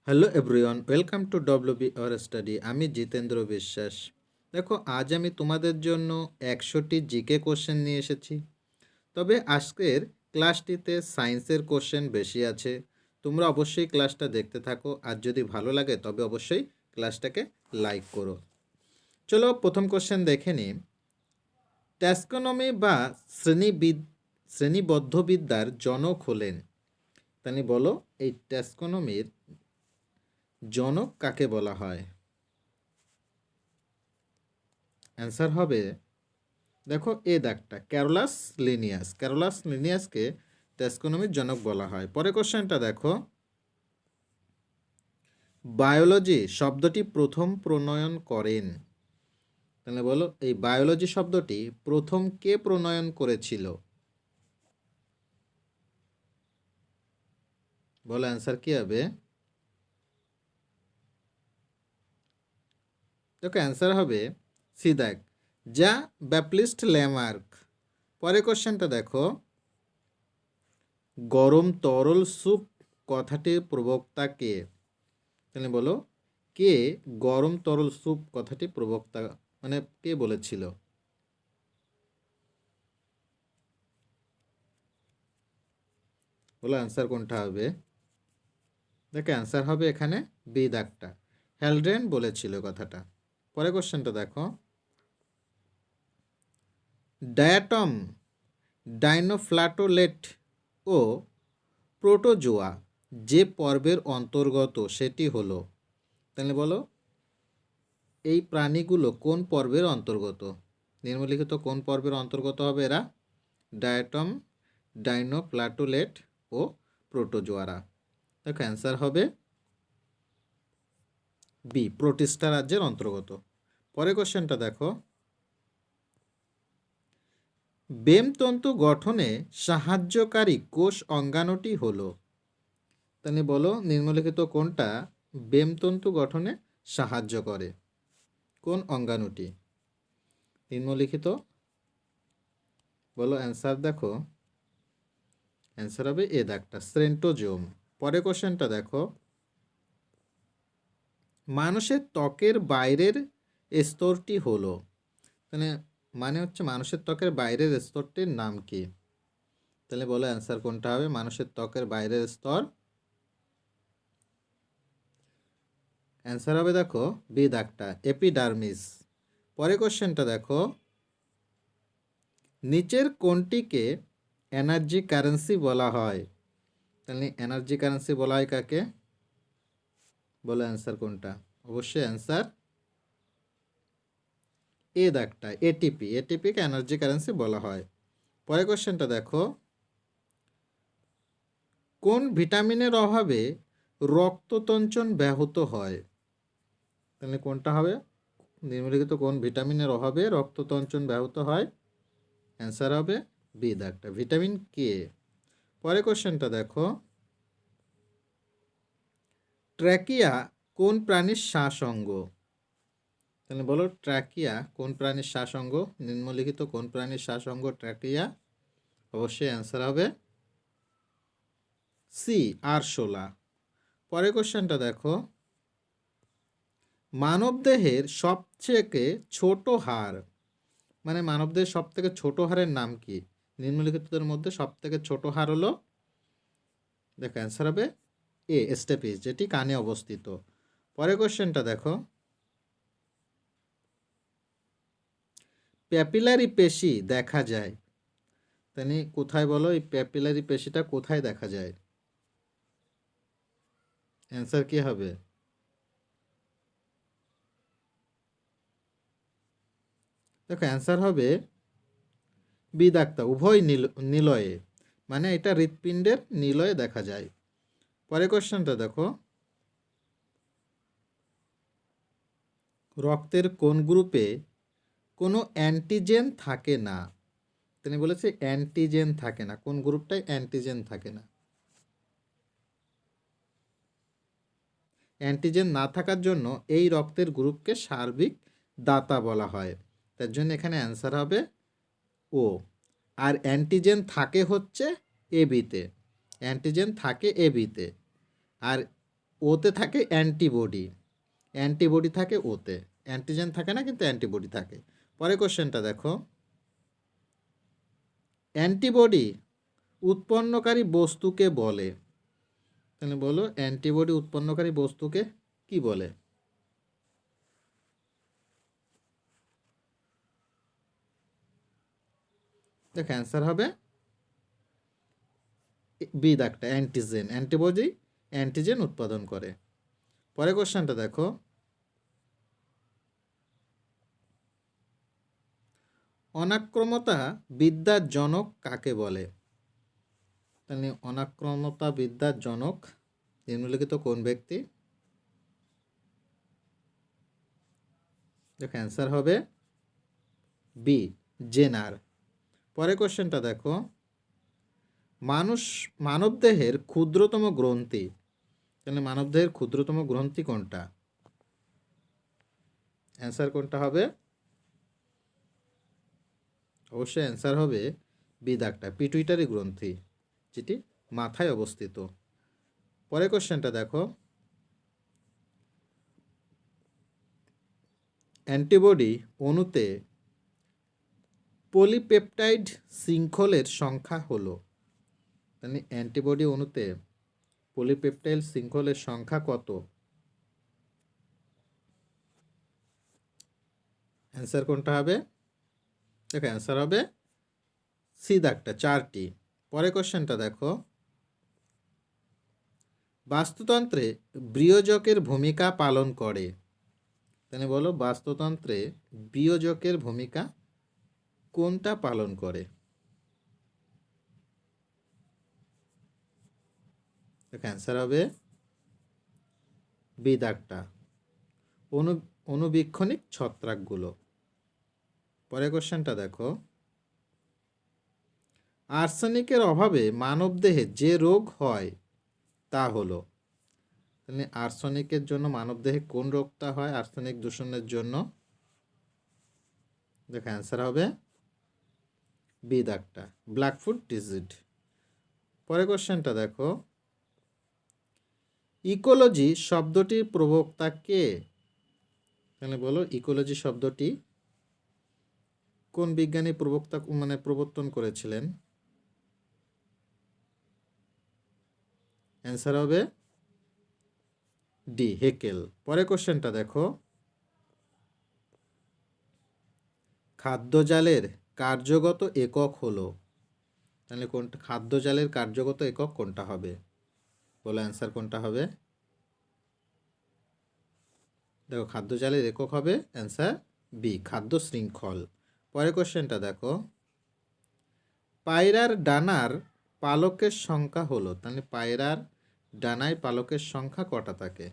Hello everyone, welcome to WB or study. আমি জিতেন্দ্র বিশ্বাস। দেখো, আজ আমি তোমাদের জন্য 100টি জিকে কোশ্চেন নিয়ে এসেছি। তবে আজকের ক্লাসটিতে সায়েন্সের কোশ্চেন বেশি আছে। তোমরা অবশ্যই ক্লাসটা দেখতে থাকো, আর যদি ভালো লাগে তবে অবশ্যই ক্লাসটাকে লাইক করো। চলো প্রথম কোশ্চেন দেখে নিই। ট্যাক্সোনমি বা শ্রেণীবদ্ধবিদ্যার জনক হলেন। তাহলে বলো, এই ট্যাক্সোনমির জনক কাকে বলা হয়? অ্যান্সার হবে, দেখো এ দাগটা, ক্যারোলাস লিনিয়াসকে ট্যাক্সোনমির জনক বলা হয়। পরে কোশ্চেনটা দেখো, বায়োলজি শব্দটি প্রথম প্রণয়ন করেন। তাহলে বলো, এই বায়োলজি শব্দটি প্রথম কে প্রণয়ন করেছিল? বলো অ্যান্সার কি হবে? দেখো অ্যান্সার হবে সি দাগ, যা ব্যাপটিস্ট ল্যামার্ক। পরে কোশ্চেনটা দেখো, গরম তরল স্যুপ কথাটির প্রবক্তা কে? তাহলে বলো, কে গরম তরল স্যুপ কথাটি প্রবক্তা, মানে কে বলেছিল? বলো অ্যান্সার কোনটা হবে? দেখো অ্যান্সার হবে এখানে বি দাগটা, হ্যালড্রেন বলেছিল কথাটা। পরে কোশ্চেনটা দেখো, ডায়াটম, ডাইনোফ্ল্যাটোলেট ও প্রোটোজোয়া যে পর্বের অন্তর্গত সেটি হলো। তাহলে বলো, এই প্রাণীগুলো কোন পর্বের অন্তর্গত? নিম্নলিখিত কোন পর্বের অন্তর্গত হবে এরা? ডায়াটম, ডাইনোপ্লাটোলেট ও প্রোটোজোয়ারা। দেখো অ্যান্সার হবে বি, প্রোটিস্টা রাজ্যের অন্তর্গত। পরে কোশ্চেনটা দেখো, বেমতন্তু গঠনে সাহায্যকারী কোষ অঙ্গাণুটি হলো। তাহলে বলো, নিম্নলিখিত কোনটা বেমতন্তু গঠনে সাহায্য করে? কোন অঙ্গাণুটি নিম্নলিখিত? বলো অ্যান্সার। দেখো অ্যান্সার হবে এ দাগটা, সেন্ট্রোজোম। পরে কোশ্চেনটা দেখো, মানুষের ত্বকের বাইরের স্তরটি হলো। তাহলে মানে হচ্ছে মানুষের ত্বকের বাইরের স্তরটির নাম কি? তাহলে বলো অ্যান্সার কোনটা হবে? মানুষের ত্বকের বাইরের স্তর, অ্যান্সার হবে দেখো বি দাগটা, এপিডার্মিস। পরে কোশ্চেনটা দেখো, নিচের কোনটিকে এনার্জি কারেন্সি বলা হয়? তাহলে এনার্জি কারেন্সি বলা হয় কাকে? বলো অ্যান্সার কোনটা? অবশ্যই অ্যান্সার এ দাগটা, এটিপি। এটিপিকে এনার্জি কারেন্সি বলা হয়। পরে কোশ্চেনটা দেখো, কোন ভিটামিনের অভাবে রক্ততঞ্চন ব্যাহত হয়? তাহলে কোনটা হবে? নিম্নলিখিত কোন ভিটামিনের অভাবে রক্ততঞ্চন ব্যাহত হয়? অ্যান্সার হবে বি দাগটা, ভিটামিন কে। পরে কোশ্চেনটা দেখো, ট্র্যাকিয়া কোন প্রাণীর শ্বাসঅঙ্গ? তাহলে বলো, ট্র্যাকিয়া কোন প্রাণীর শ্বাসঅঙ্গ? নিম্নলিখিত কোন প্রাণীর শ্বাসঅঙ্গ ট্র্যাকিয়া? অবশ্যই অ্যান্সার হবে সি, আরশোলা। পরে কোশ্চেনটা দেখো, মানবদেহের সবথেকে ছোট হাড়, মানে মানবদেহের সব থেকে ছোট হাড়ের নাম কি? নিম্নলিখিতদের মধ্যে সব থেকে ছোট হাড় হলো, দেখো অ্যান্সার হবে এ, স্টেপিস, যেটি কানে অবস্থিত। পরে কোশ্চেনটা দেখো, প্যাপিলারি পেশি দেখা যায়। তাহলে কোথায় বলো, এই প্যাপিলারি পেশিটা কোথায় দেখা যায়? অ্যান্সার কি হবে? দেখো অ্যান্সার হবে বি দাগটা, উভয় নিলয়ে, মানে এটা হৃৎপিণ্ডের নিলয়ে দেখা যায়। পরে কোশ্চেনটা দেখো, রক্তের কোন গ্রুপে কোনো অ্যান্টিজেন থাকে না? তিনি বলেছে অ্যান্টিজেন থাকে না, কোন গ্রুপটায় অ্যান্টিজেন থাকে না? অ্যান্টিজেন না থাকার জন্য এই রক্তের গ্রুপকে সার্বিক দাতা বলা হয়। তার জন্য এখানে অ্যান্সার হবে ও। আর অ্যান্টিজেন থাকে হচ্ছে এ বিতে, অ্যান্টিজেন থাকে এ বিতে। আর ওতে থাকে অ্যান্টিবডি, অ্যান্টিবডি থাকে ওতে, অ্যান্টিজেন থাকে না কিন্তু অ্যান্টিবডি থাকে। পরে কোশ্চেনটা দেখো, অ্যান্টিবডি উৎপন্নকারী বস্তুকে বলে, তাহলে বলো অ্যান্টিবডি উৎপন্নকারী বস্তুকে কি বলে? দেখো অ্যান্সার হবে বি দাগটা, অ্যান্টিজেন। অ্যান্টিবডি অ্যান্টিজেন উৎপাদন করে। পরে কোশ্চেনটা দেখো, অনাক্রমতা বিদ্যার জনক কাকে বলে? তাহলে অনাক্রমতা বিদ্যার জনক নিম্নলিখিত কোন ব্যক্তি? দেখো অ্যান্সার হবে বি, জেনার। পরে কোশ্চেনটা দেখো, মানবদেহের ক্ষুদ্রতম গ্রন্থি, তাহলে মানবদেহের ক্ষুদ্রতম গ্রন্থি কোনটা? অ্যান্সার কোনটা হবে? অবশ্যই অ্যান্সার হবে বি দাগটা, পিটুইটারি গ্রন্থি, যেটি মাথায় অবস্থিত। পরে কোশ্চেনটা দেখো, অ্যান্টিবডি অণুতে পলিপেপটাইড শৃঙ্খলের সংখ্যা হলো, মানে অ্যান্টিবডি অণুতে পলিপেপটাইড শৃঙ্খলের সংখ্যা কত? অ্যান্সার কোনটা হবে? দেখো অ্যান্সার হবে সি দাগটা, 4টি। পরে কোশ্চেনটা দেখো, বাস্তুতন্ত্রে বিয়োজকের ভূমিকা পালন করে, তাহলে বলো বাস্তুতন্ত্রে বিয়োজকের ভূমিকা কোনটা পালন করে? অ্যান্সার হবে বি দাগটা, অনুবীক্ষণিক ছত্রাকগুলো। পরে কোশ্চেনটা দেখো, আর্সেনিকের অভাবে মানবদেহে যে রোগ হয় তা হলো, তাহলে আর্সেনিকের জন্য মানবদেহে কোন রোগটা হয়? আর্সেনিক দূষণের জন্য। দেখো অ্যান্সার হবে বি দাগটা, ব্ল্যাক ফুট ডিজিজ। পরে কোশ্চেনটা দেখো, ইকোলজি শব্দটির প্রবক্তা কে? তাহলে বলো ইকোলজি শব্দটি কোন বিজ্ঞানী প্রবক্তা মানে প্রবর্তন করেছিলেন? অ্যান্সার হবে ডি, হেকেল। পরে কোশ্চেনটা দেখো, খাদ্যজালের কার্যগত একক হলো, তাহলে কোনটা খাদ্যজালের কার্যগত একক কোনটা হবে? বলো অ্যান্সার কোনটা হবে? দেখো খাদ্যজালের একক হবে অ্যান্সার বি, খাদ্য শৃঙ্খল। পরে কোশ্চেনটা দেখো, পায়রার ডানার পালকের সংখ্যা হলো, তাহলে পায়রার ডানায় পালকের সংখ্যা কটা থাকে?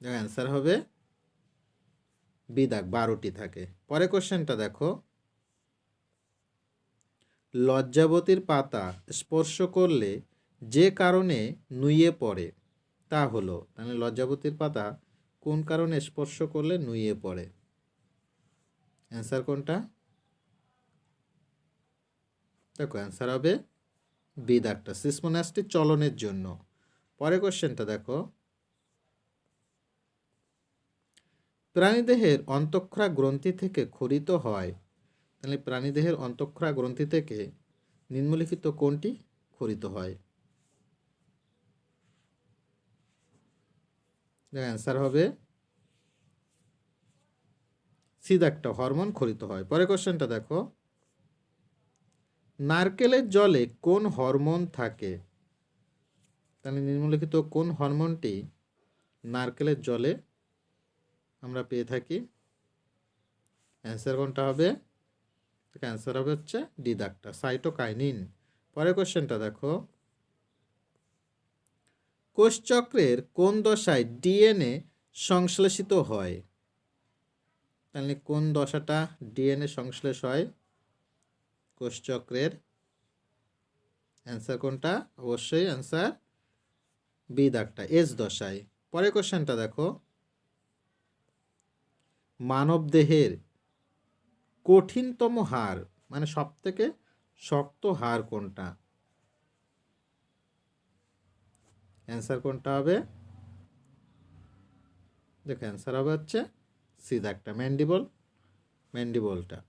দেখো অ্যান্সার হবে বি দাগ, 12টি থাকে। পরে কোশ্চেনটা দেখো, লজ্জাবতীর পাতা স্পর্শ করলে যে কারণে নুয়ে পড়ে তা হলো, তাহলে লজ্জাবতীর পাতা কোন কারণে স্পর্শ করলে নুয়ে পড়ে? অ্যান্সার কোনটা? দেখো অ্যান্সার হবে বি দাগটা, সিসমোনাসটির চলনের জন্য। পরে কোশ্চেনটা দেখো, প্রাণীদেহের অন্তঃক্ষরা গ্রন্থি থেকে ক্ষরিত হয়, তাহলে প্রাণীদেহের অন্তঃক্ষরা গ্রন্থি থেকে নিম্নলিখিত কোনটি ক্ষরিত হয়? অ্যান্সার হবে সি দাগটা, হরমোন ক্ষরিত হয়। পরে কোশ্চেনটা দেখো, নারকেলের জলে কোন হরমোন থাকে? তাহলে নিম্নলিখিত কোন হরমোনটি নারকেলের জলে আমরা পেয়ে থাকি? অ্যান্সার কোনটা হবে? অ্যান্সার হবে হচ্ছে ডি দাগটা, সাইটোকাইনিন। পরে কোশ্চেনটা দেখো, কোষচক্রের কোন দশায় ডিএনএ সংশ্লেষিত হয়? তাহলে কোন দশাটা ডিএনএ সংশ্লেষ হয় কোষচক্রের? অ্যান্সার কোনটা? অবশ্যই অ্যান্সার বি দাগটা, এস দশায়। পরে কোশ্চেনটা দেখো, মানব দেহের কঠিনতম হাড়, মানে সব থেকে শক্ত হাড় কোনটা? অ্যান্সার কোনটা হবে? দেখো অ্যান্সার হবে হচ্ছে সি দাগটা, ম্যান্ডিবলটা।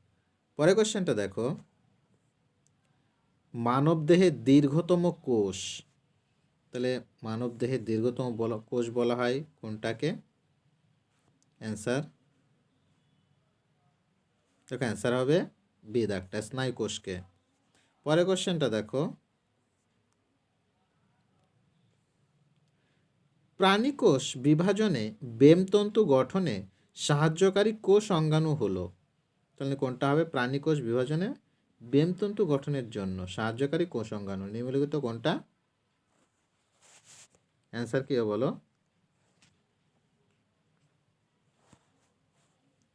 পরের কোশ্চেনটা দেখো, মানবদেহের দীর্ঘতম কোষ, তাহলে মানবদেহের দীর্ঘতম কোষ বলা হয় কোনটাকে? অ্যান্সার, দেখো অ্যান্সার হবে বি দাগটা, স্নায়ু কোষকে। পরের কোশ্চেনটা দেখো, প্রাণীকোষ বিভাজনে বেমতন্তু গঠনে সাহায্যকারী কোষ অঙ্গাণু হলো, তাহলে কোনটা হবে? প্রাণীকোষ বিভাজনে বেমতন্তু গঠনের জন্য সাহায্যকারী কোষ অঙ্গাণু নিম্নলিখিত কোনটা? অ্যান্সার কি বলো?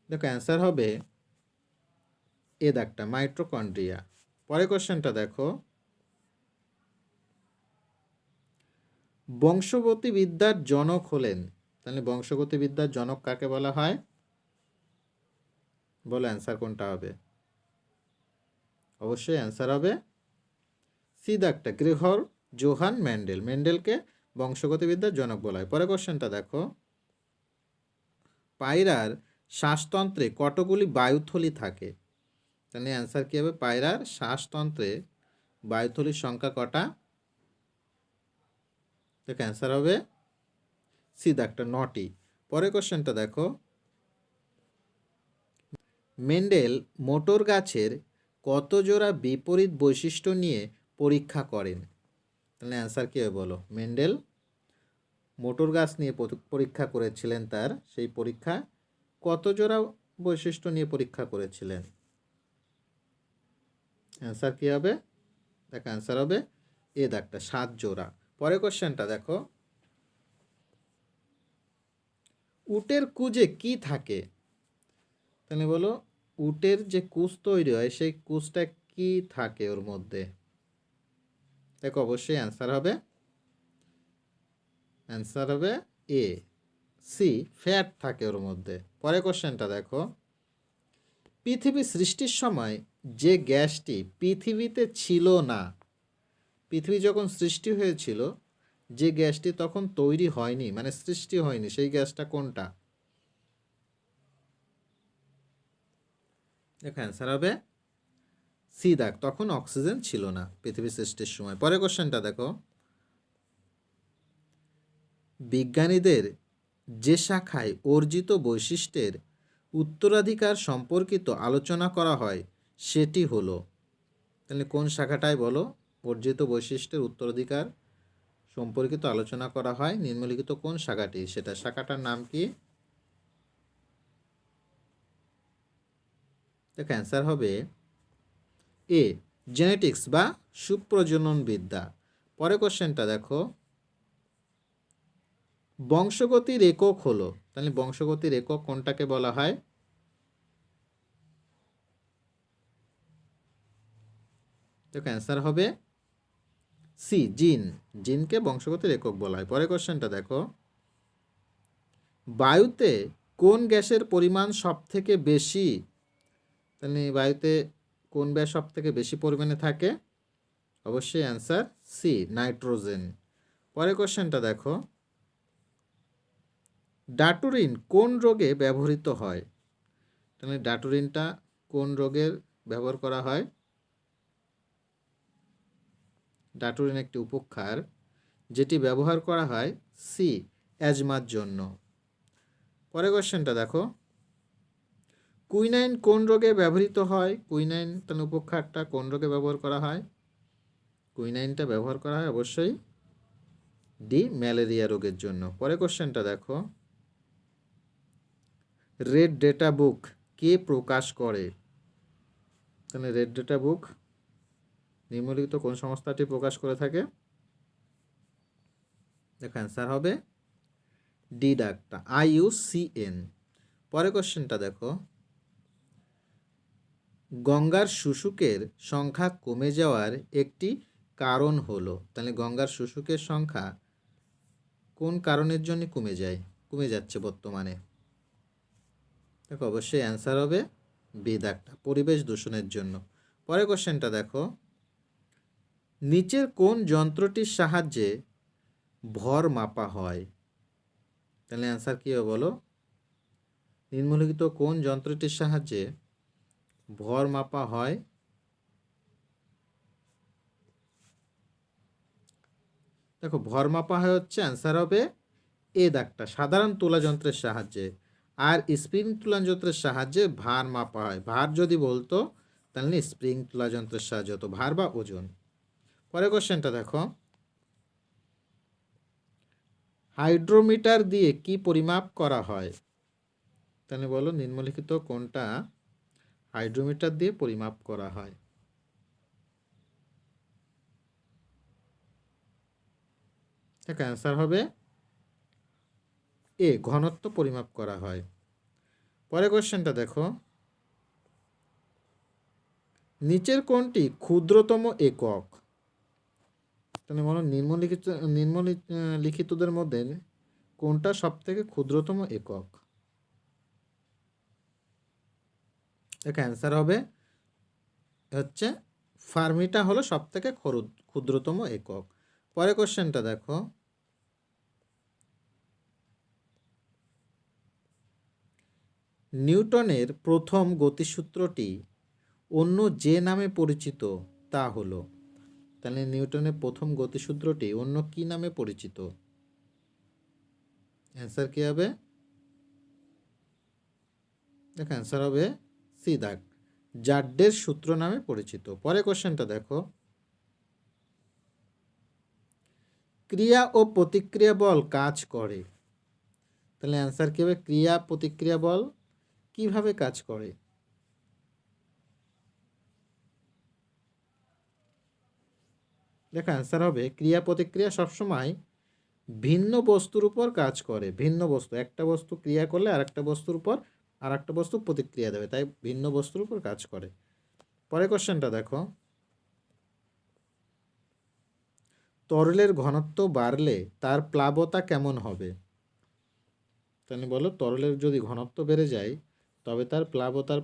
দেখো অ্যান্সার হবে এ দাগটা, মাইটোকন্ড্রিয়া। পরের কোশ্চেনটা দেখো, বংশগতিবিদ্যার জনক হলেন, তাহলে বংশগতিবিদ্যার জনক কাকে বলা হয়? বলো অ্যান্সার কোনটা হবে? অবশ্যই অ্যান্সার হবে সি দাগটা, গ্রেগর জোহান মেন্ডেল। মেন্ডেলকে বংশগতিবিদ্যার জনক বলা হয়। পরের কোশ্চেনটা দেখো, পায়রার শ্বাসতন্ত্রে কতগুলি বায়ুথলি থাকে? তাহলে অ্যান্সার কী হবে? পায়রার শ্বাসতন্ত্রে বায়ুথলির সংখ্যা কটা? দেখো অ্যান্সার হবে সি দাগটা, 9টি। পরের কোশ্চেনটা দেখো, মেন্ডেল মোটর গাছের কত জোড়া বিপরীত বৈশিষ্ট্য নিয়ে পরীক্ষা করেন? তাহলে অ্যান্সার কী হবে বলো? মেন্ডেল মোটর গাছ নিয়ে পরীক্ষা করেছিলেন, তার সেই পরীক্ষা কত জোড়া বৈশিষ্ট্য নিয়ে পরীক্ষা করেছিলেন? অ্যান্সার কী হবে? দেখো অ্যান্সার হবে এ দাগটা, 7 জোড়া। পরের কোশ্চেনটা দেখো, উটের কুজে কি থাকে? তাহলে বলো, উটের যে কুজ তৈরি হয় সেই কুজটা কি থাকে ওর মধ্যে? দেখো অবশ্যই অ্যান্সার হবে এ সি, ফ্যাট থাকে ওর মধ্যে। পরের কোশ্চেনটা দেখো, পৃথিবী সৃষ্টির সময় যে গ্যাসটি পৃথিবীতে ছিল না, পৃথিবী যখন সৃষ্টি হয়েছিল যে গ্যাসটি তখন তৈরি হয়নি, মানে সৃষ্টি হয়নি, সেই গ্যাসটা কোনটা? দেখো অ্যান্সার হবে সি দাগ, তখন অক্সিজেন ছিল না পৃথিবী সৃষ্টির সময়। পরের কোশ্চেনটা দেখো, বিজ্ঞানীদের যে শাখায় অর্জিত বৈশিষ্ট্যের উত্তরাধিকার সম্পর্কিত আলোচনা করা হয় সেটি হলো, তাহলে কোন শাখাটায় বলো অর্জিত বৈশিষ্ট্যের উত্তরাধিকার সম্পর্কিত আলোচনা করা হয়? নিম্নলিখিত কোন শাখাটি? সেটা শাখাটার নাম কি? দেখো অ্যান্সার হবে এ, জেনেটিক্স বা সুপ্রজনন বিদ্যা। পরের কোশ্চেনটা দেখো, বংশগতির একক হলো, তাহলে বংশগতির একক কোনটাকে বলা হয়? দেখো অ্যান্সার হবে সি, জিন। জিনকে বংশগতির একক বলা হয়। পরের কোশ্চেনটা দেখো, বায়ুতে কোন গ্যাসের পরিমাণ সব থেকে বেশি? তাহলে বায়ুতে কোন গ্যাস সব থেকে বেশি পরিমাণে থাকে? অবশ্যই অ্যান্সার সি, নাইট্রোজেন। পরের কোশ্চেনটা দেখো, ডাটুরিন কোন রোগে ব্যবহৃত হয়? তাহলে ডাটুরিনটা কোন রোগের ব্যবহার করা হয়? ডাটুরিন একটি উপক্ষার যেটি ব্যবহার করা হয় সি, অ্যাজমার জন্য। পরের কোশ্চেনটা দেখো, কুইনাইন কোন রোগে ব্যবহৃত হয়? কুইনাইন তাহলে উপক্ষারটা কোন রোগে ব্যবহার করা হয়? কুইনাইনটা ব্যবহার করা হয় অবশ্যই ডি, ম্যালেরিয়া রোগের জন্য। পরের কোশ্চেনটা দেখো, রেড ডেটা বুক কে প্রকাশ করে? তাহলে রেড ডেটা বুক নিম্নলিখিত কোন সংস্থাটি প্রকাশ করে থাকে? দেখো অ্যান্সার হবে ডি ডাকটা, IUCN। পরের কোশ্চেনটা দেখো, গঙ্গার শুশুকের সংখ্যা কমে যাওয়ার একটি কারণ হলো, তাহলে গঙ্গার শুশুকের সংখ্যা কোন কারণের জন্য কমে যাচ্ছে বর্তমানে? দেখো অবশ্যই অ্যান্সার হবে বি দাগটা, পরিবেশ দূষণের জন্য। পরের কোশ্চেনটা দেখো, নিচের কোন যন্ত্রটির সাহায্যে ভর মাপা হয়? তাহলে অ্যান্সার কী হবে বলো? নিম্নলিখিত কোন যন্ত্রটির সাহায্যে ভর মাপা হয়? দেখো, ভর মাপা হয় হচ্ছে, অ্যান্সার হবে এ দাগটা, সাধারণ তুলা যন্ত্রের সাহায্যে। আর স্প্রিং তুলা যন্ত্রের সাহায্যে ভার মাপা হয়। ভার যদি বলতো তাহলে স্প্রিং তুলা যন্ত্রের সাহায্যে হতো, ভার বা ওজন। পরের কোশ্চেনটা দেখো, হাইড্রোমিটার দিয়ে কি পরিমাপ করা হয়? তাহলে বলো নিম্নলিখিত কোনটা হাইড্রোমিটার দিয়ে পরিমাপ করা হয়? ঠিক, অ্যান্সার হবে এ, ঘনত্ব পরিমাপ করা হয়। পরের কোশ্চেনটা দেখো, নিচের কোনটি ক্ষুদ্রতম একক? তাহলে বলো নিম্নলিখিতদের মধ্যে কোনটা সব থেকে ক্ষুদ্রতম একক? দেখো, অ্যান্সার হবে হচ্ছে ফার্মিটা হলো সব থেকে ক্ষুদ্রতম একক। পরের কোশ্চেনটা দেখো, নিউটনের প্রথম গতিসূত্রটি অন্য যে নামে পরিচিত তা হলো? তাহলে নিউটনের প্রথম গতিসূত্রটি অন্য কি নামে পরিচিত? অ্যান্সার কি হবে? দেখো, অ্যান্সার হবে সি দাগ, জাড্ডের সূত্র নামে পরিচিত। পরের কোশ্চেনটা দেখো, ক্রিয়া ও প্রতিক্রিয়া বল কাজ করে? তাহলে অ্যান্সার কি হবে? ক্রিয়া প্রতিক্রিয়া বল কিভাবে কাজ করে? দেখো, অ্যান্সার হবে ক্রিয়া প্রতিক্রিয়া সবসময় ভিন্ন বস্তুর উপর কাজ করে। ভিন্ন বস্তু, একটা বস্তু ক্রিয়া করলে আরেকটা বস্তুর উপর আরেকটা বস্তু প্রতিক্রিয়া দেবে, তাই ভিন্ন বস্তুর উপর কাজ করে। পরের কোশ্চেনটা দেখো, তরলের ঘনত্ব বাড়লে তার প্লাবতা কেমন হবে? তাহলে বলো, তরলের যদি ঘনত্ব বেড়ে যায় তবে তার প্লাবতার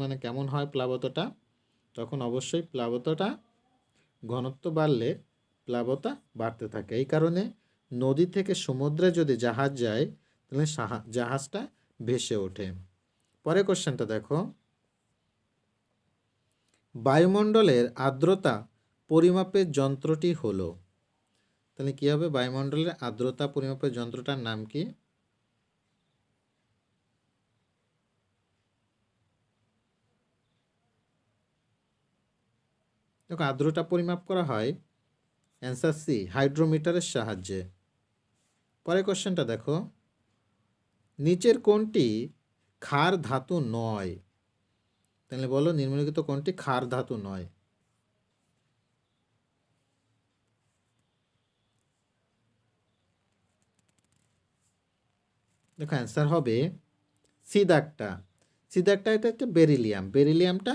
মানে কেমন হয় প্লাবতাটা? তখন অবশ্যই প্লাবতাটা, ঘনত্ব বাড়লে প্লাবতা বাড়তে থাকে। এই কারণে নদী থেকে সমুদ্রে যদি জাহাজ যায় তাহলে জাহাজটা ভেসে ওঠে। পরের কোশ্চেনটা দেখো, বায়ুমণ্ডলের আর্দ্রতা পরিমাপের যন্ত্রটি হলো? তাহলে কি হবে? বায়ুমণ্ডলের আর্দ্রতা পরিমাপের যন্ত্রটার নাম কি? দেখো, আর্দ্রতা পরিমাপ করা হয়, অ্যান্সার সি, হাইড্রোমিটারের সাহায্যে। পরের কোশ্চেনটা দেখো, নিচের কোনটি ক্ষার ধাতু নয়? তাহলে বলো নিম্নলিখিত কোনটি ক্ষার ধাতু নয়? দেখো, অ্যান্সার হবে সি দাগটা। সি দাগটা, এটা হচ্ছে বেরিলিয়াম। বেরিলিয়ামটা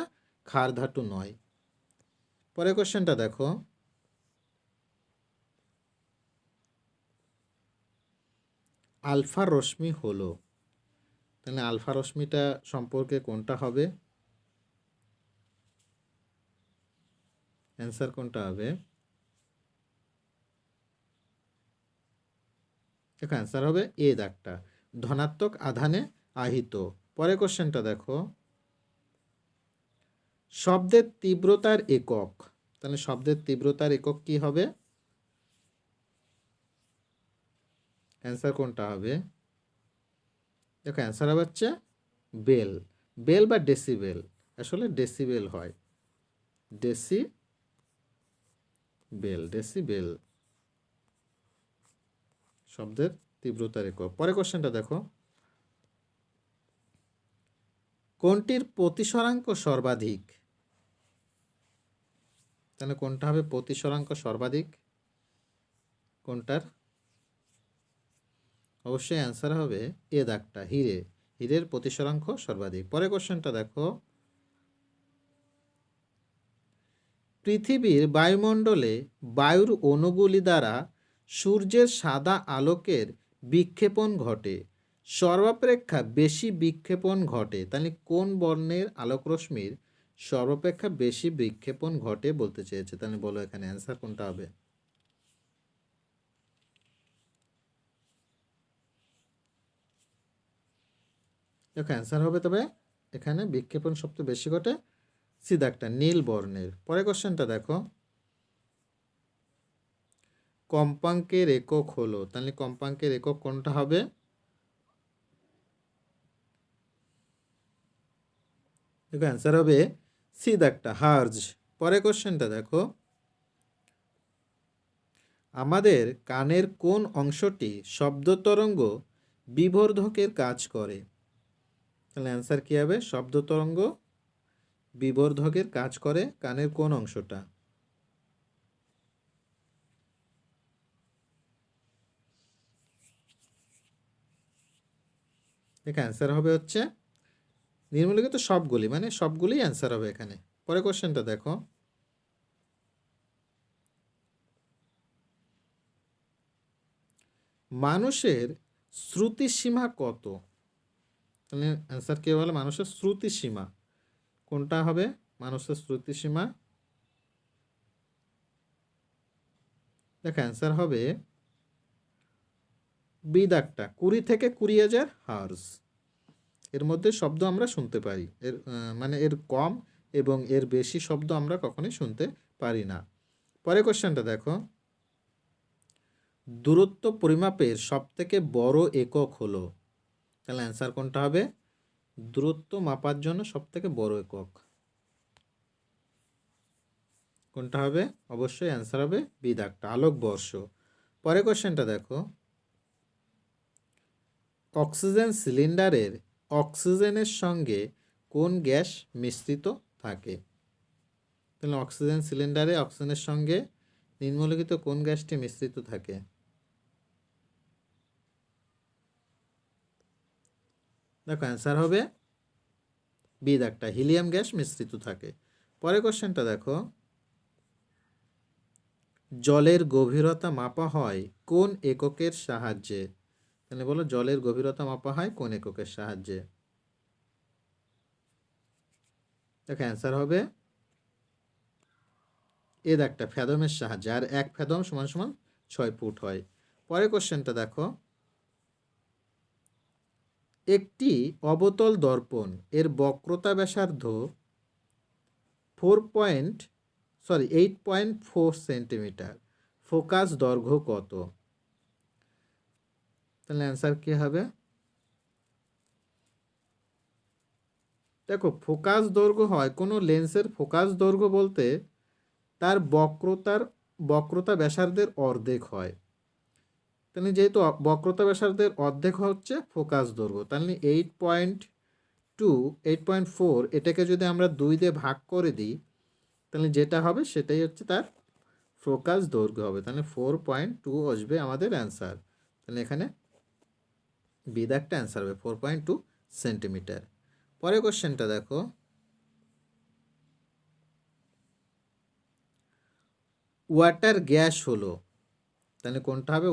ক্ষার ধাতু নয়। পরের কোশ্চেনটা দেখো, আলফা রশ্মি হলো? তাহলে আলফা রশ্মিটা সম্পর্কে কোনটা হবে? অ্যান্সার কোনটা হবে? দেখো, অ্যান্সার হবে এ দাগটা, ধনাত্মক আধানে আহিত। পরের কোশ্চেনটা দেখো, শব্দের তীব্রতার একক? তাহলে শব্দের তীব্রতার একক কি হবে? অ্যান্সার কোনটা হবে? দেখো, অ্যান্সার হবে হচ্ছে বেল। বেল বা ডেসিবেল, আসলে ডেসিবেল হয়, ডেসিবেল শব্দের তীব্রতার একক। পরের কোশ্চেনটা দেখো, কোনটির প্রতিসরাঙ্ক সর্বাধিক? তাহলে কোনটা হবে প্রতিসরাঙ্ক সর্বাধিক? কোনটার? অবশ্যই অ্যান্সার হবে এ দাগটা, হিরে। হিরের প্রতিসরাঙ্ক সর্বাধিক। পরের কোশ্চেনটা দেখো, পৃথিবীর বায়ুমণ্ডলে বায়ুর অণুগুলি দ্বারা সূর্যের সাদা আলোকের বিক্ষেপণ ঘটে, সর্বাপেক্ষা বেশি বিক্ষেপণ ঘটে তাহলে কোন বর্ণের আলোকরশ্মির সর্বাপেক্ষা বেশি বিক্ষেপণ ঘটে বলতে চেয়েছে। তাহলে বলো এখানে অ্যান্সার কোনটা হবে? দেখো অ্যান্সার হবে তবে এখানে বিক্ষেপণ সবচেয়ে বেশি ঘটে সি দাগটা নীল বর্ণের। পরের কোশ্চেনটা দেখো, কম্পাঙ্কের একক হলো, তাহলে কম্পাঙ্কের একক কোনটা হবে? দেখো অ্যান্সার হবে সি দাগটা হার্জ। পরের কোশ্চেনটা দেখো, আমাদের কানের কোন অংশটি শব্দ তরঙ্গ বিবর্ধকের কাজ করে? তাহলে অ্যান্সার কী হবে? শব্দ তরঙ্গ বিবর্ধকের কাজ করে কানের কোন অংশটা? দেখো অ্যান্সার হবে হচ্ছে নিম্নলিখিত সবগুলি, মানে সবগুলিই অ্যান্সার হবে এখানে। পরের কোশ্চেনটা দেখো, মানুষের শ্রুতিসীমা কত? তাহলে অ্যান্সার কী বলে? মানুষের শ্রুতিসীমা কোনটা হবে? মানুষের শ্রুতিসীমা, দেখো অ্যান্সার হবে বি দাগটা 20 থেকে 20,000 হার্জ। এর মধ্যে শব্দ আমরা শুনতে পারি, এর মানে এর কম এবং এর বেশি শব্দ আমরা কখনোই শুনতে পারি না। পরের কোশ্চেনটা দেখো, দূরত্ব পরিমাপের সবথেকে বড় একক হলো, তাহলে অ্যান্সার কোনটা হবে? দূরত্ব মাপার জন্য সবথেকে বড় একক কোনটা হবে? অবশ্যই অ্যান্সার হবে বি দাগটা আলোকবর্ষ। পরের কোশ্চেনটা দেখো, অক্সিজেন সিলিন্ডারের অক্সিজেনের সঙ্গে কোন গ্যাস মিশ্রিত থাকে? তাহলে অক্সিজেন সিলিন্ডারে অক্সিজেনের সঙ্গে নিম্নলিখিত কোন গ্যাসটি মিশ্রিত থাকে? দেখো অ্যান্সার হবে বি দাগটা হিলিয়াম গ্যাস মিশ্রিত থাকে। পরের কোশ্চেনটা দেখো, জলের গভীরতা মাপা হয় কোন এককের সাহায্যে? তাহলে বলো জলের গভীরতা মাপা হয় কোন এককের সাহায্যে? দেখো অ্যান্সার হবে এ দাগটা ফ্যাদমের সাহায্যে, আর 1 ফ্যাদম সমান সমান 6 ফুট হয়। পরের কোশ্চেনটা দেখো, একটি অবতল দর্পণ এর বক্রতা ব্যাসার্ধ 8.4 সেন্টিমিটার, ফোকাস দৈর্ঘ্য কত? তাহলে অ্যান্সার কি হবে? দেখো ফোকাস দৈর্ঘ্য হয় কোনো লেন্সের ফোকাস দৈর্ঘ্য বলতে তার বক্রতা ব্যাসার্ধের অর্ধেক হয়। তাহলে যেহেতু বক্রতা ব্যাসার্ধের অর্ধেক হচ্ছে ফোকাস দৈর্ঘ্য, তাহলে 8.4 এটাকে যদি আমরা 2 দিয়ে ভাগ করে দিই তাহলে যেটা হবে সেটাই হচ্ছে তার ফোকাস দৈর্ঘ্য হবে। তাহলে 4.2 আসবে আমাদের অ্যান্সার। তাহলে এখানে বি দাগটা অ্যান্সার হবে 4.2 সেন্টিমিটার। পরের কোশ্চেনটা দেখো, ওয়াটার গ্যাস হলো, তাহলে কোনটা হবে?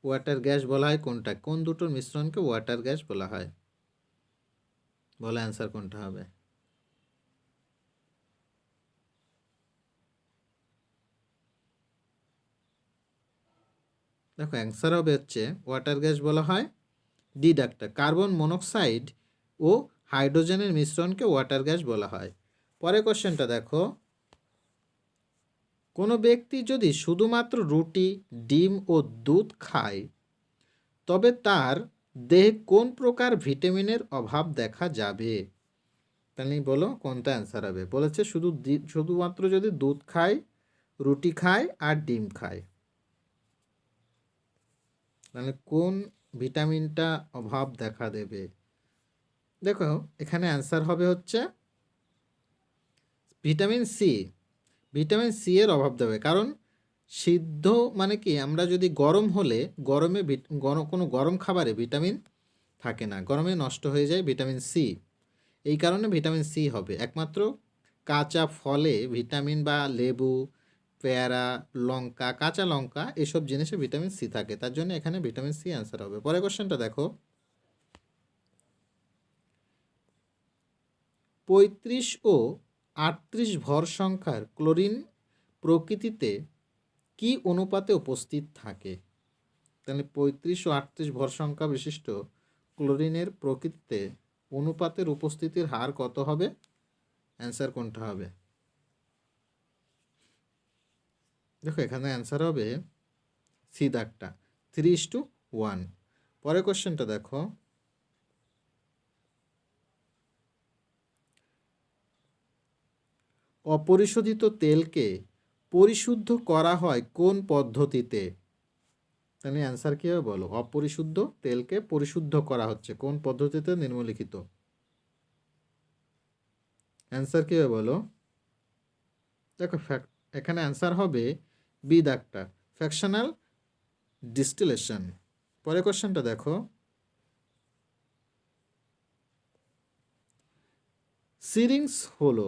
ওয়াটার গ্যাস বলা হয় কোনটা? কোন দুটোর মিশ্রণকে ওয়াটার গ্যাস বলা হয়? বলো অ্যান্সার কোনটা হবে? দেখো অ্যান্সার হবে হচ্ছে ওয়াটার গ্যাস বলা হয় ডি ডাকটা কার্বন মনোক্সাইড ও হাইড্রোজেনের মিশ্রণকে ওয়াটার গ্যাস বলা হয়। পরের কোশ্চেনটা দেখো, কোনো ব্যক্তি যদি শুধুমাত্র রুটি, ডিম ও দুধ খায় তবে তার দেহে কোন প্রকার ভিটামিনের অভাব দেখা যাবে? তাহলে বলো কোনটা অ্যান্সার হবে? বলেছে শুধুমাত্র যদি দুধ খায়, রুটি খায় আর ডিম খায়, তাহলে কোন ভিটামিনটা অভাব দেখা দেবে? দেখো এখানে অ্যান্সার হবে হচ্ছে ভিটামিন সি। ভিটামিন সি এর অভাব দেবে, কারণ সিদ্ধ মানে কি, আমরা যদি গরম হলে কোনো গরম খাবারে ভিটামিন থাকে না, গরমে নষ্ট হয়ে যায় ভিটামিন সি। এই কারণে ভিটামিন সি হবে। একমাত্র কাঁচা ফলে ভিটামিন বা লেবু, পেয়ারা, লঙ্কা, কাঁচা লঙ্কা এসব জিনিসে ভিটামিন সি থাকে, তার জন্য এখানে ভিটামিন সি অ্যান্সার হবে। পরের কোশ্চেনটা দেখো, 35 ও 38 ভর সংখ্যার ক্লোরিন প্রকৃতিতে কি অনুপাতে উপস্থিত থাকে? তাহলে 35 ও 38 ভর সংখ্যা বিশিষ্ট ক্লোরিনের প্রকৃতিতে অনুপাতের উপস্থিতির হার কত হবে? অ্যান্সার কোনটা হবে? দেখো এখানে অ্যান্সার হবে সি দাগটা 3:1। পরের কোশ্চেনটা দেখো, অপরিশোধিত তেলকে পরিশুদ্ধ করা হয় কোন পদ্ধতিতে? তাহলে অ্যান্সার কী হবে বলো? অপরিশুদ্ধ তেলকে পরিশুদ্ধ করা হচ্ছে কোন পদ্ধতিতে নিম্নলিখিত? অ্যান্সার কী হবে বলো? দেখো এখানে অ্যান্সার হবে বি দাগটা ফ্র্যাকশনাল ডিস্টিলেশন। পরের কোশ্চেনটা দেখো, সিরিংস হলো,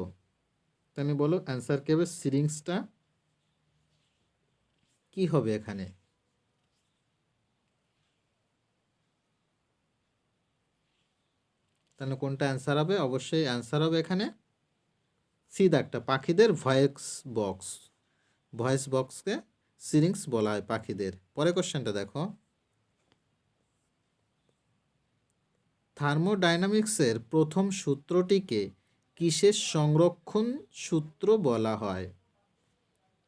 তাহলে বলো অ্যান্সার কী হবে? সিরিংসটা কি হবে এখানে? তাহলে কোনটা অ্যান্সার হবে? অবশ্যই অ্যান্সার হবে এখানে সি দাগটা পাখিদের ভয়েস বক্সকে সিরিংস বলা হয় পাখিদের। পরের কোশ্চেনটা দেখো, থার্মোডাইনামিক্সের প্রথম সূত্রটিকে কিসের সংরক্ষণ সূত্র বলা হয়?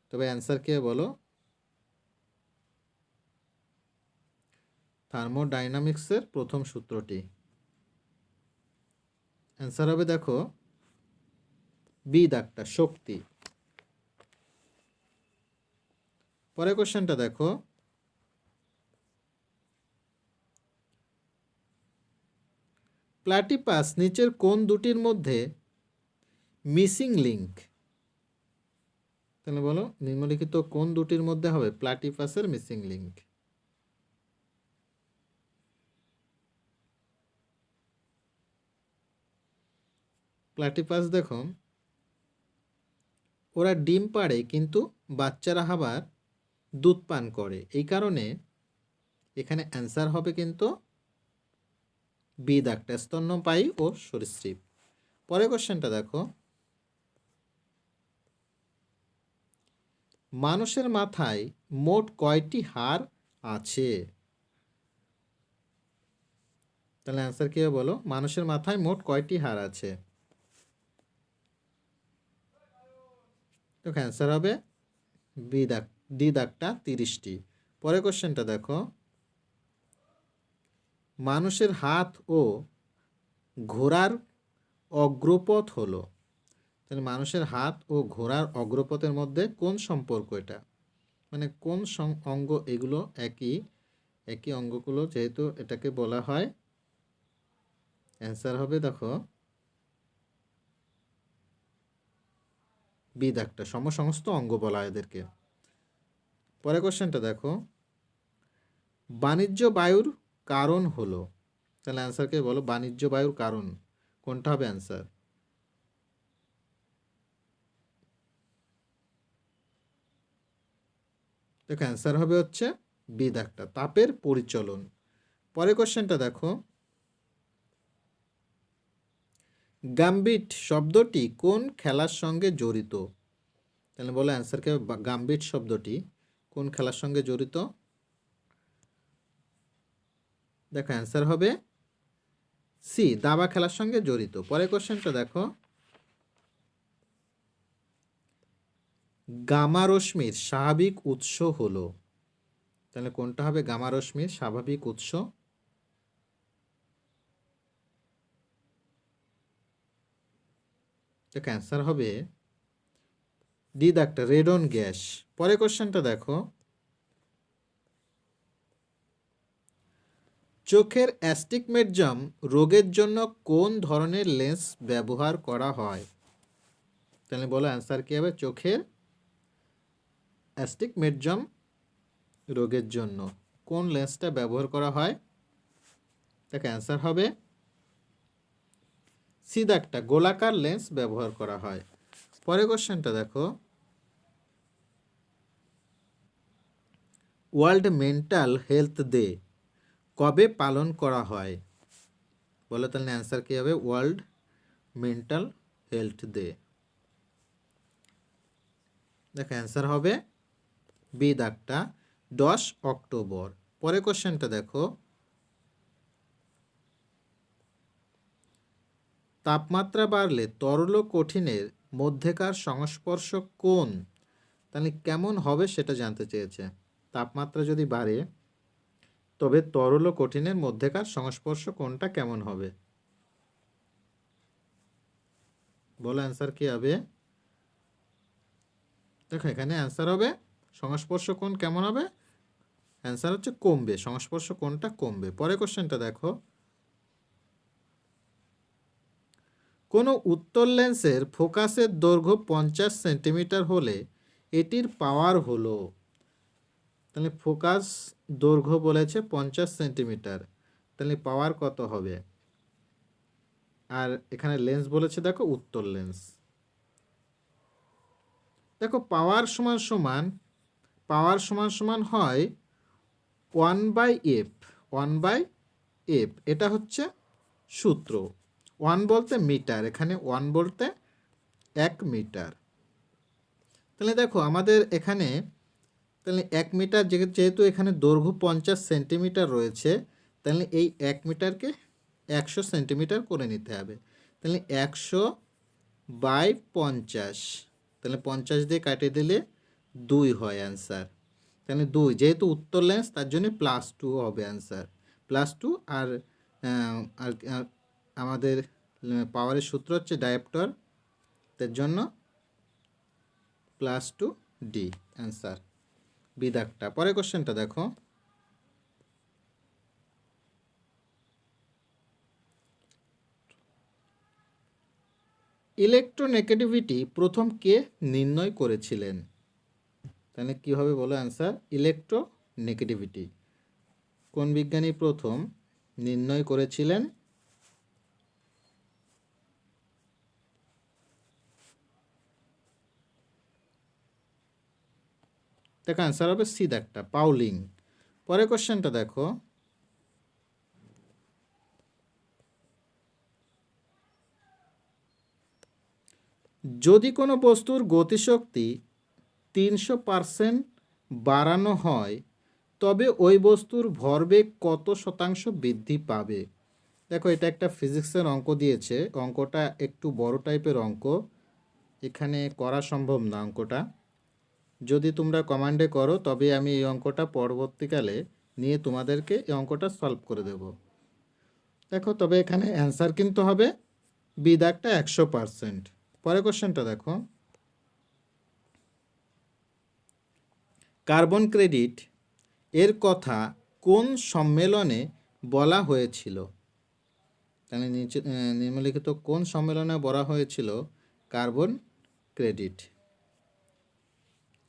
তবে অ্যান্সার কে বলো? থার্মোডাইনামিক্সের প্রথম সূত্রটি অ্যান্সার হবে দেখো বি দাগটা শক্তি। পরের কোশ্চেনটা দেখো, প্ল্যাটিপাস নিচের কোন দুটির মধ্যে মিসিং লিঙ্ক? তাহলে বলো নিম্নলিখিত কোন দুটির মধ্যে হবে প্ল্যাটিপাসের মিসিং লিঙ্ক? প্ল্যাটিপাস দেখো ওরা ডিম পাড়ে কিন্তু বাচ্চারা আবার দুধ পান করে, এই কারণে এখানে অ্যান্সার হবে কিন্তু বি দাগটা স্তন্যপায়ী ও সরীসৃপ। পরের কোশ্চেনটা দেখো, মানুষের মাথায় মোট কয়টি হাড় আছে? তাহলে অ্যান্সার কি হবে বলো? মানুষের মাথায় মোট কয়টি হাড় আছে? তো অ্যান্সার হবে বি দাগ ডি দাগটা 30টি। পরের কোশ্চেনটা দেখো, মানুষের হাত ও ঘোড়ার অগ্রপথ হলো, তাহলে মানুষের হাত ও ঘোড়ার অগ্রপথের মধ্যে কোন সম্পর্ক এটা? মানে কোন অঙ্গ এগুলো একই অঙ্গগুলো, যেহেতু এটাকে বলা হয়, অ্যান্সার হবে দেখো বি দাগটা সমসমস্ত অঙ্গ বলা হয় এদেরকে। পরের কোশ্চেনটা দেখো, বাণিজ্য বায়ুর কারণ হলো, তাহলে অ্যান্সারকে বলো বাণিজ্য বায়ুর কারণ কোনটা হবে অ্যান্সার? দেখো অ্যান্সার হবে হচ্ছে বি দাগটা তাপের পরিচলন। পরের কোশ্চেনটা দেখো, গাম্বিট শব্দটি কোন খেলার সঙ্গে জড়িত? তাহলে বলো অ্যান্সারকে গাম্বিট শব্দটি কোন খেলার সঙ্গে জড়িত? দেখো অ্যান্সার হবে সি দাবা খেলার সঙ্গে জড়িত। পরের কোশ্চেনটা দেখো, গামা রশ্মির স্বাভাবিক উৎস হলো, তাহলে কোনটা হবে গামা রশ্মির স্বাভাবিক উৎস? দেখো অ্যান্সার হবে ডি দাগটা রেডন গ্যাস। পরের কোশ্চেনটা দেখো, চোখের অ্যাস্টিগমেটিজম রোগের জন্য কোন ধরনের লেন্স ব্যবহার করা হয়? তাহলে বলো অ্যান্সার কী হবে? চোখের অ্যাস্টিগমেটিজম রোগের জন্য কোন লেন্সটা ব্যবহার করা হয়? দেখো অ্যান্সার হবে সি দাগটা গোলাকার লেন্স ব্যবহার করা হয়। পরের কোশ্চেনটা দেখো, ওয়ার্ল্ড মেন্টাল হেলথ ডে কবে পালন করা হয়? বলো তাহলে অ্যান্সার কী হবে? ওয়ার্ল্ড মেন্টাল হেল্ড দে। দেখো অ্যান্সার হবে বি দাগটা 10 অক্টোবর। পরে কোশ্চেনটা দেখো, তাপমাত্রা বাড়লে তরল ও কঠিনের মধ্যেকার সংস্পর্শ কোণ তাহলে কেমন হবে সেটা জানতে চেয়েছে। তাপমাত্রা যদি বাড়ে তবে তরল ও কঠিনের মধ্যেকার সংস্পর্শ কোণটা কেমন হবে? বলো অ্যান্সার কি হবে? দেখো এখানে অ্যান্সার হবে সংস্পর্শ কোণ কেমন হবে? অ্যান্সার হচ্ছে কমবে, সংস্পর্শ কোণটা কমবে। পরে কোশ্চেনটা দেখো, কোনো উত্তল লেন্সের ফোকাসের দৈর্ঘ্য 50 সেন্টিমিটার হলে এটির পাওয়ার হলো, তাহলে ফোকাস দৈর্ঘ্য বলেছে 50 সেন্টিমিটার, তাহলে পাওয়ার কত হবে? আর এখানে লেন্স বলেছে দেখো উত্তল লেন্স। দেখো পাওয়ার সমান সমান হয় 1/f, 1/f, এটা হচ্ছে সূত্র। 1 বলতে মিটার, এখানে 1 বলতে 1 মিটার। তাহলে দেখো আমাদের এখানে তাহলে 1 মিটার যেহেতু এখানে দৈর্ঘ্য 50 সেন্টিমিটার রয়েছে, তাহলে এই 1 মিটারকে 100 সেন্টিমিটার করে নিতে হবে। তাহলে 100/50, তাহলে 50 দিয়ে কাটিয়ে দিলে 2 হয় অ্যান্সার। তাহলে 2, যেহেতু উত্তর লেন্স তার জন্য +2 হবে অ্যান্সার। +2 আর আর আর আমাদের পাওয়ারের সূত্র হচ্ছে ডায়োপ্টার, তার জন্য +2D অ্যান্সার বিদাগটা। পরে কোশ্চেনটা দেখো, ইলেকট্রোনেগেটিভিটি প্রথম কে নির্ণয় করেছিলেন? তাহলে কী হবে বলো অ্যান্সার? ইলেকট্রোনেগেটিভিটি কোন বিজ্ঞানী প্রথম নির্ণয় করেছিলেন? দেখো অ্যান্সার হবে সি দাগটা, পাউলিং। পরে কোশ্চেনটা দেখো, যদি কোনো বস্তুর গতিশক্তি 300% বাড়ানো হয় তবে ওই বস্তুর ভরবেগ কত শতাংশ বৃদ্ধি পাবে? দেখো এটা একটা ফিজিক্সের অঙ্ক দিয়েছে, অঙ্কটা একটু বড় টাইপের অঙ্ক, এখানে করা সম্ভব না অঙ্কটা। যদি তোমরা কমান্ডে করো তবে আমি এই অঙ্কটা পরবর্তীকালে নিয়ে তোমাদেরকে এই অঙ্কটা সলভ করে দেব। দেখো তবে এখানে অ্যান্সার কিন্তু হবে বি দাগটা 100%। পরে কোশ্চেনটা দেখো, কার্বন ক্রেডিট এর কথা কোন সম্মেলনে বলা হয়েছিল? তাহলে নিচে নিম্নলিখিত কোন সম্মেলনে বলা হয়েছিল কার্বন ক্রেডিট?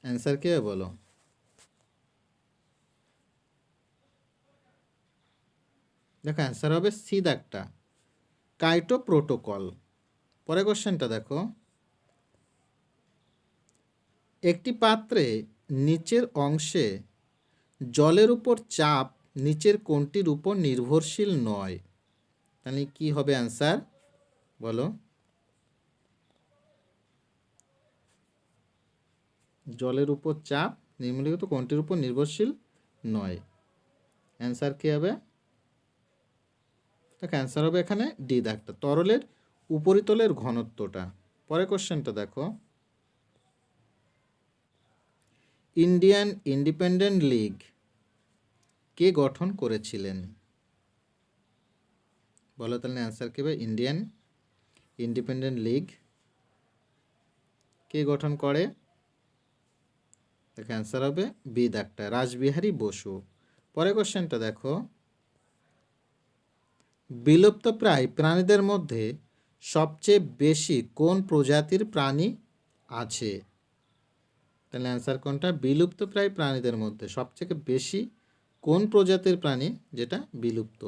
অ্যান্সার কে বলো? দেখো অ্যান্সার হবে সি দাগটা, কাইটো প্রোটোকল। পরে কোশ্চেনটা দেখো, একটি পাত্রে নিচের অংশে জলের উপর চাপ নিচের কোনটির উপর নির্ভরশীল নয়? তাহলে কি হবে অ্যান্সার বলো? জলের উপর চাপ নিম্নলিখিত কোনটির উপর নির্ভরশীল নয়? অ্যান্সার কী হবে? দেখো অ্যান্সার হবে এখানে ডি দাগটা, তরলের উপরিতলের ঘনত্বটা। পরে কোশ্চেনটা দেখো, ইন্ডিয়ান ইন্ডিপেন্ডেন্ট লীগ কে গঠন করেছিলেন? বলো তাহলে অ্যান্সার কী হবে? ইন্ডিয়ান ইন্ডিপেন্ডেন্ট লীগ কে গঠন করে? দেখো অ্যান্সার হবে বি দাগটা, রাসবিহারী বসু। পরে কোশ্চেনটা দেখো, বিলুপ্তপ্রায় প্রাণীদের মধ্যে সবচেয়ে বেশি কোন প্রজাতির প্রাণী আছে? তাহলে অ্যান্সার কোনটা? বিলুপ্তপ্রায় প্রাণীদের মধ্যে সবচেয়ে বেশি কোন প্রজাতির প্রাণী যেটা বিলুপ্ত,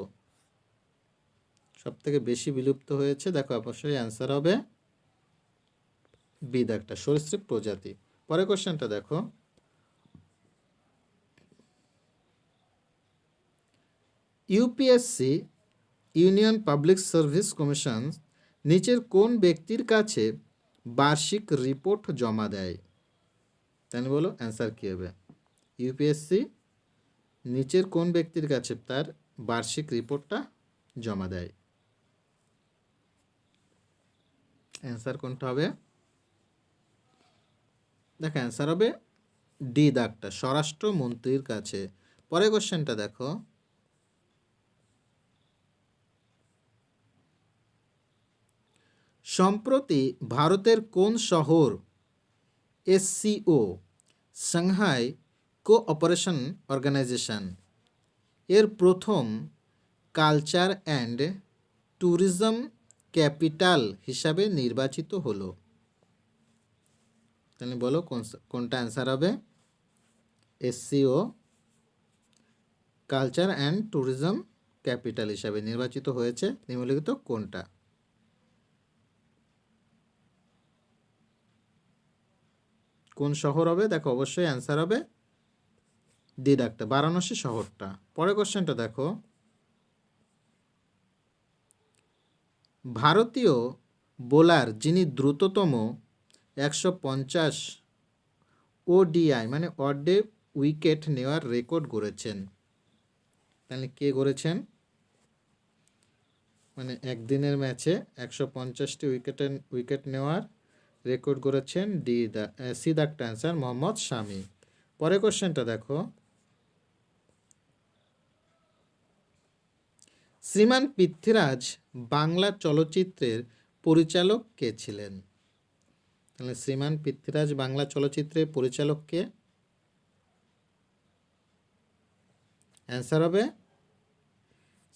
সবথেকে বেশি বিলুপ্ত হয়েছে? দেখো অবশ্যই অ্যান্সার হবে বি দাগটা, সরীসৃপ প্রজাতি। পরে কোশ্চেনটা দেখো, UPSC union public service commission নিচের কোন ব্যক্তির কাছে বার্ষিক রিপোর্ট জমা দেয়? তাহলে বলো অ্যান্সার কী হবে? ইউপিএসসি নিচের কোন ব্যক্তির কাছে তার বার্ষিক রিপোর্টটা জমা দেয়? অ্যান্সার কোনটা হবে? দেখো অ্যান্সার হবে ডি দাগটা, স্বরাষ্ট্রমন্ত্রীর কাছে। পরের কোশ্চেনটা দেখো, সম্প্রতি ভারতের কোন শহর এসসিও সাংহাই কোঅপারেশন অর্গানাইজেশন এর প্রথম কালচার অ্যান্ড ট্যুরিজম ক্যাপিটাল হিসাবে নির্বাচিত হলো? তাহলে বলো কোনটা অ্যান্সার হবে? SCO culture and tourism capital হিসাবে নির্বাচিত হয়েছে নিম্নলিখিত কোনটা? কোন শহর হবে? দেখো অবশ্যই অ্যান্সার হবে ডি ডাকটা, বারাণসী শহরটা। পরের কোশ্চেনটা দেখো, ভারতীয় বোলার যিনি দ্রুততম 150 ওডিআই মানে ওয়ানডে উইকেট নেওয়ার রেকর্ড গড়েছেন, তাহলে কে গড়েছেন? মানে একদিনের ম্যাচে 150টি উইকেট নেওয়ার রেকর্ড গড়েছেন সি দাগটা অ্যান্সার মোহাম্মদ শামি। পরের কোশ্চেনটা দেখো, শ্রীমান পৃথ্বীরাজ বাংলা চলচ্চিত্রের পরিচালক কে ছিলেন? তাহলে শ্রীমান পৃথ্বীরাজ বাংলা চলচ্চিত্রের পরিচালক কে? অ্যান্সার হবে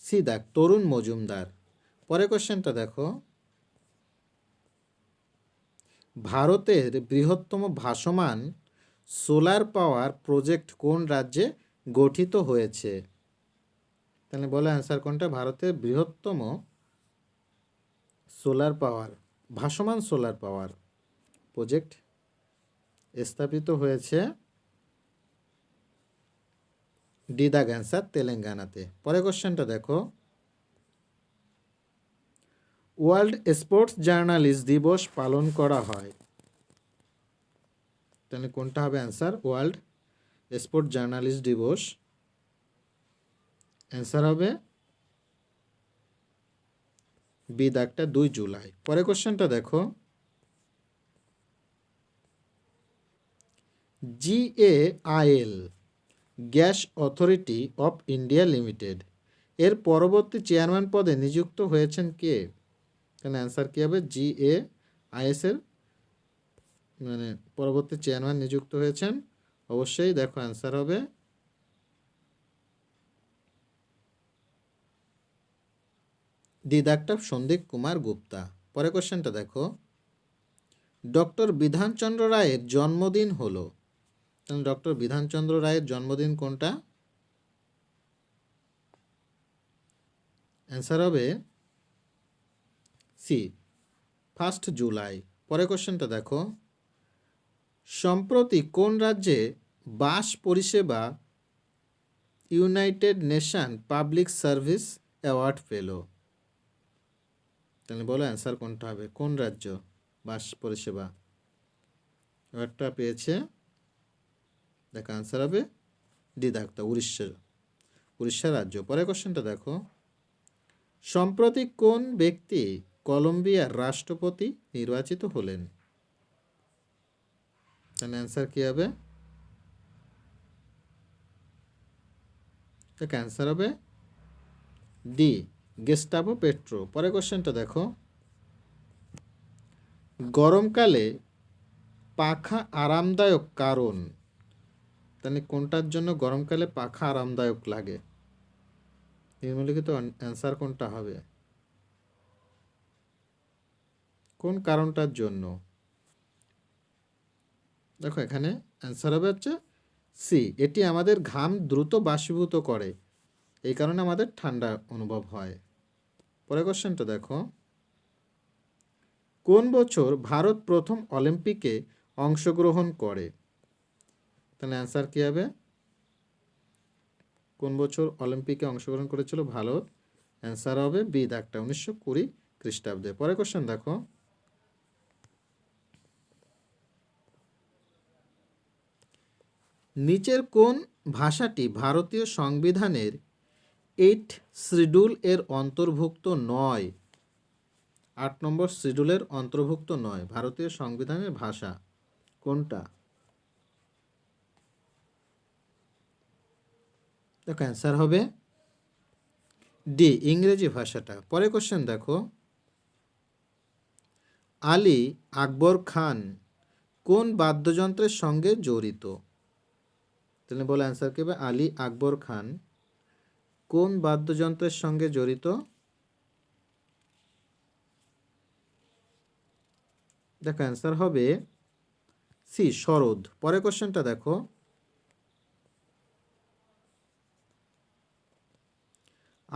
সি দাগ তরুণ মজুমদার। পরের কোশ্চেনটা দেখো, ভারতের বৃহত্তম ভাসমান সোলার পাওয়ার প্রজেক্ট কোন রাজ্যে গঠিত হয়েছে? তাহলে বলো অ্যান্সার কোনটা? ভারতের বৃহত্তম সোলার পাওয়ার ভাসমান সোলার পাওয়ার প্রজেক্ট স্থাপিত হয়েছে ডি দাগ অ্যান্সার তেলেঙ্গানাতে। পরের কোশ্চেনটা দেখো, ওয়ার্ল্ড স্পোর্টস জার্নালিস্ট দিবস পালন করা হয়, তাহলে কোনটা হবে অ্যান্সার? ওয়ার্ল্ড স্পোর্টস জার্নালিস্ট দিবস, অ্যান্সার হবে বি দাগটা 2 জুলাই। পরের কোশ্চেনটা দেখো, GAIL gas authority of India limited এর পরবর্তী চেয়ারম্যান পদে নিযুক্ত হয়েছেন কে? তাহলে অ্যান্সার কী হবে? GAIS এর মানে পরবর্তী চেয়ারম্যান নিযুক্ত হয়েছেন, অবশ্যই দেখো অ্যান্সার হবে ডি দাগটা সন্দীপ কুমার গুপ্তা। পরের কোশ্চেনটা দেখো, ডক্টর বিধানচন্দ্র রায়ের জন্মদিন হলো, তাহলে ডক্টর বিধানচন্দ্র রায়ের জন্মদিন কোনটা? অ্যান্সার হবে সি 1 জুলাই। পরের কোশ্চেনটা দেখো, সম্প্রতি কোন রাজ্যে বাস পরিষেবা United nation public service award পেল? তাহলে বলো অ্যান্সার কোনটা হবে? কোন রাজ্য বাস পরিষেবা অ্যাওয়ার্ডটা পেয়েছে? দেখো অ্যান্সার হবে ডি দাগটা উড়িষ্যা রাজ্য। পরের কোশ্চেনটা দেখো, সম্প্রতি কোন ব্যক্তি কলম্বিয়ার রাষ্ট্রপতি নির্বাচিত হলেন? তাহলে অ্যান্সার কী হবে? দেখো অ্যান্সার হবে ডি গেস্টাভো পেট্রো। পরের কোশ্চেনটা দেখো, গরমকালে পাখা আরামদায়ক কারণ, তাহলে কোনটার জন্য গরমকালে পাখা আরামদায়ক লাগে? নিম্নলিখিত অ্যান্সার কোনটা হবে? কোন কারণটার জন্য? দেখো এখানে অ্যান্সার হবে হচ্ছে সি, এটি আমাদের ঘাম দ্রুত বাষ্পীভূত করে, এই কারণে আমাদের ঠান্ডা অনুভব হয়। পরের কোশ্চেনটা দেখো, কোন বছর ভারত প্রথম অলিম্পিকে অংশগ্রহণ করে? তাহলে অ্যান্সার কী হবে? কোন বছর অলিম্পিকে অংশগ্রহণ করেছিল ভারত? অ্যান্সার হবে বি দাগটা 1920 খ্রিস্টাব্দে। পরে কোশ্চেন দেখো, নিচের কোন ভাষাটি ভারতীয় সংবিধানের 8 শিডিউল এর অন্তর্ভুক্ত নয়? 8 নম্বর শিডিউলের অন্তর্ভুক্ত নয় ভারতীয় সংবিধানের ভাষা কোনটা? দেখো অ্যান্সার হবে ডি, ইংরেজি ভাষাটা। পরে কোশ্চেন দেখো, আলী আকবর খান কোন বাদ্যযন্ত্রের সঙ্গে জড়িত? তাহলে বলো অ্যান্সার কি হবে? আলী আকবর খান কোন বাদ্যযন্ত্রের সঙ্গে জড়িত? দেখো অ্যান্সার হবে সি, সরোদ। পরে কোশ্চেনটা দেখো,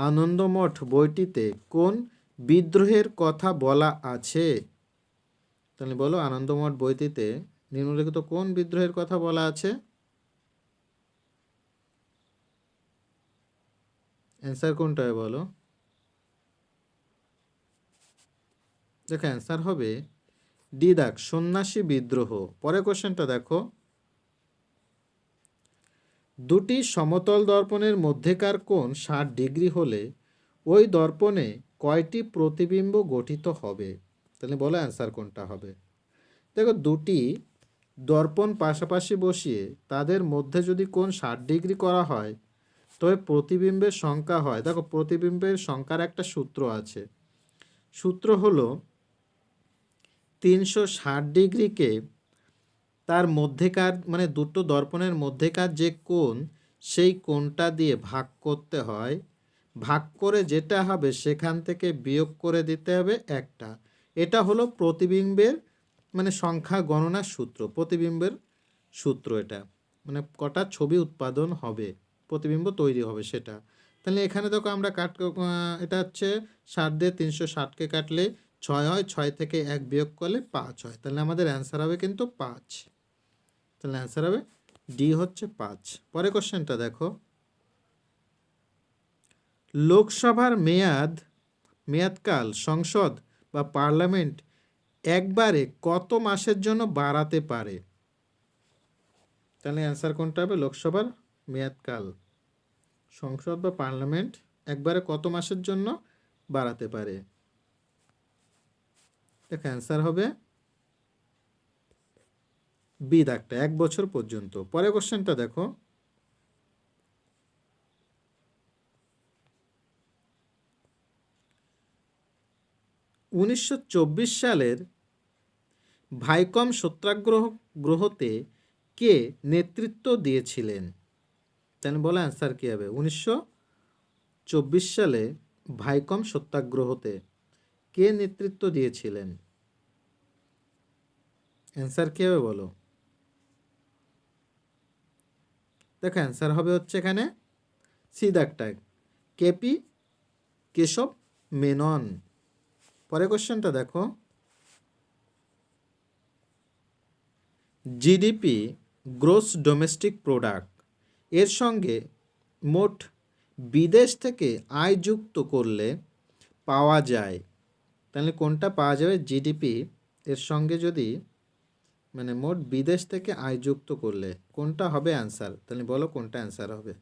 আনন্দমঠ বইটিতে কোন বিদ্রোহের কথা বলা আছে? তাহলে বলো আনন্দমঠ বইটিতে নিম্নলিখিত কোন বিদ্রোহের কথা বলা আছে? অ্যান্সার কোনটা বলো? দেখো অ্যান্সার হবে ডি দাগ, সন্ন্যাসী বিদ্রোহ। পরে কোশ্চেনটা দেখো, দুটি সমতল দর্পণের মধ্যেকার কোণ 60 ডিগ্রি হলে ওই দর্পণে কয়টি প্রতিবিম্ব গঠিত হবে? তাহলে বলো অ্যান্সার কোনটা হবে? দেখো দুটি দর্পণ পাশাপাশি বসিয়ে তাদের মধ্যে যদি কোণ 60 ডিগ্রি করা হয় তবে প্রতিবিম্বের সংখ্যা হয়, দেখো প্রতিবিম্বের সংখ্যার একটা সূত্র আছে। সূত্র হলো 360 ডিগ্রিকে তার মধ্যেকার মানে দুটো দর্পণের মধ্যেকার যে কোণ সেই কোণটা দিয়ে ভাগ করতে হয়, ভাগ করে যেটা হবে সেখান থেকে বিয়োগ করে দিতে হবে একটা। এটা হলো প্রতিবিম্বের মানে সংখ্যা গণনার সূত্র, প্রতিবিম্বের সূত্র। এটা মানে কটা ছবি উৎপাদন হবে, প্রতিবিম্ব তৈরি হবে সেটা। তাহলে এখানে দেখো আমরা এটা হচ্ছে 60 দিয়ে 360কে কাটলে 6 হয়, 6 থেকে 1 বিয়োগ করলে 5 হয়। তাহলে আমাদের অ্যান্সার হবে কিন্তু 5। তাহলে অ্যান্সার হবে ডি হচ্ছে 5। পরে কোশ্চেনটা দেখো, লোকসভার মেয়াদকাল সংসদ বা পার্লামেন্ট একবারে কত মাসের জন্য বাড়াতে পারে? তাহলে অ্যান্সার কোনটা হবে? লোকসভার মেয়াদকাল সংসদ বা পার্লামেন্ট একবারে কত মাসের জন্য বাড়াতে পারে? দেখো অ্যান্সার হবে বি দাগটা, 1 বছর পর্যন্ত। পরে কোশ্চেনটা দেখো, 1924 সালের ভাইকম সত্যাগ্রহতে কে নেতৃত্ব দিয়েছিলেন? তাহলে বলো অ্যান্সার কী হবে? 1924 সালে ভাইকম সত্যাগ্রহতে কে নেতৃত্ব দিয়েছিলেন? অ্যান্সার কী হবে বলো? দেখো অ্যান্সার হবে হচ্ছে এখানে সি দাগটা, কেপি কেশব মেনন। পরে কোশ্চেনটা দেখো, জিডিপি গ্রোস ডোমেস্টিক প্রোডাক্ট এর সঙ্গে মোট বিদেশ থেকে আয় যুক্ত করলে পাওয়া যায়, তাহলে কোনটা পাওয়া যাবে? জিডিপি এর সঙ্গে যদি মানে মোট বিদেশ থেকে আয় যুক্ত করলে কোনটা হবে অ্যান্সার? তাহলে বলো কোনটা অ্যান্সার হবে?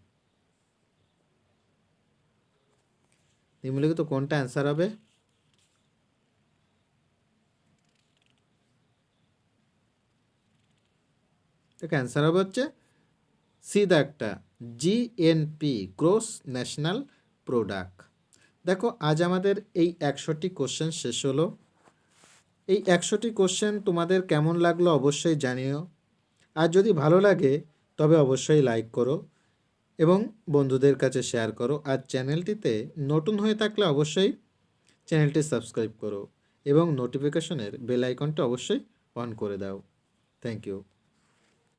নিম্নলিখিত কোনটা অ্যান্সার হবে? দেখো অ্যান্সার হবে হচ্ছে সি দাগটা, জিএনপি গ্রোস ন্যাশনাল প্রোডাক্ট। দেখো আজ আমাদের এই 100টি কোশ্চেন শেষ হলো। এই 100টি কোশ্চেন তোমাদের কেমন লাগলো অবশ্যই জানিও। আর যদি ভালো লাগে তবে অবশ্যই লাইক করো এবং বন্ধুদের কাছে শেয়ার করো। আর চ্যানেলটিতে নতুন হয়ে থাকলে অবশ্যই চ্যানেলটি সাবস্ক্রাইব করো এবং নোটিফিকেশনের বেল আইকনটা অবশ্যই অন করে দাও। Thank you.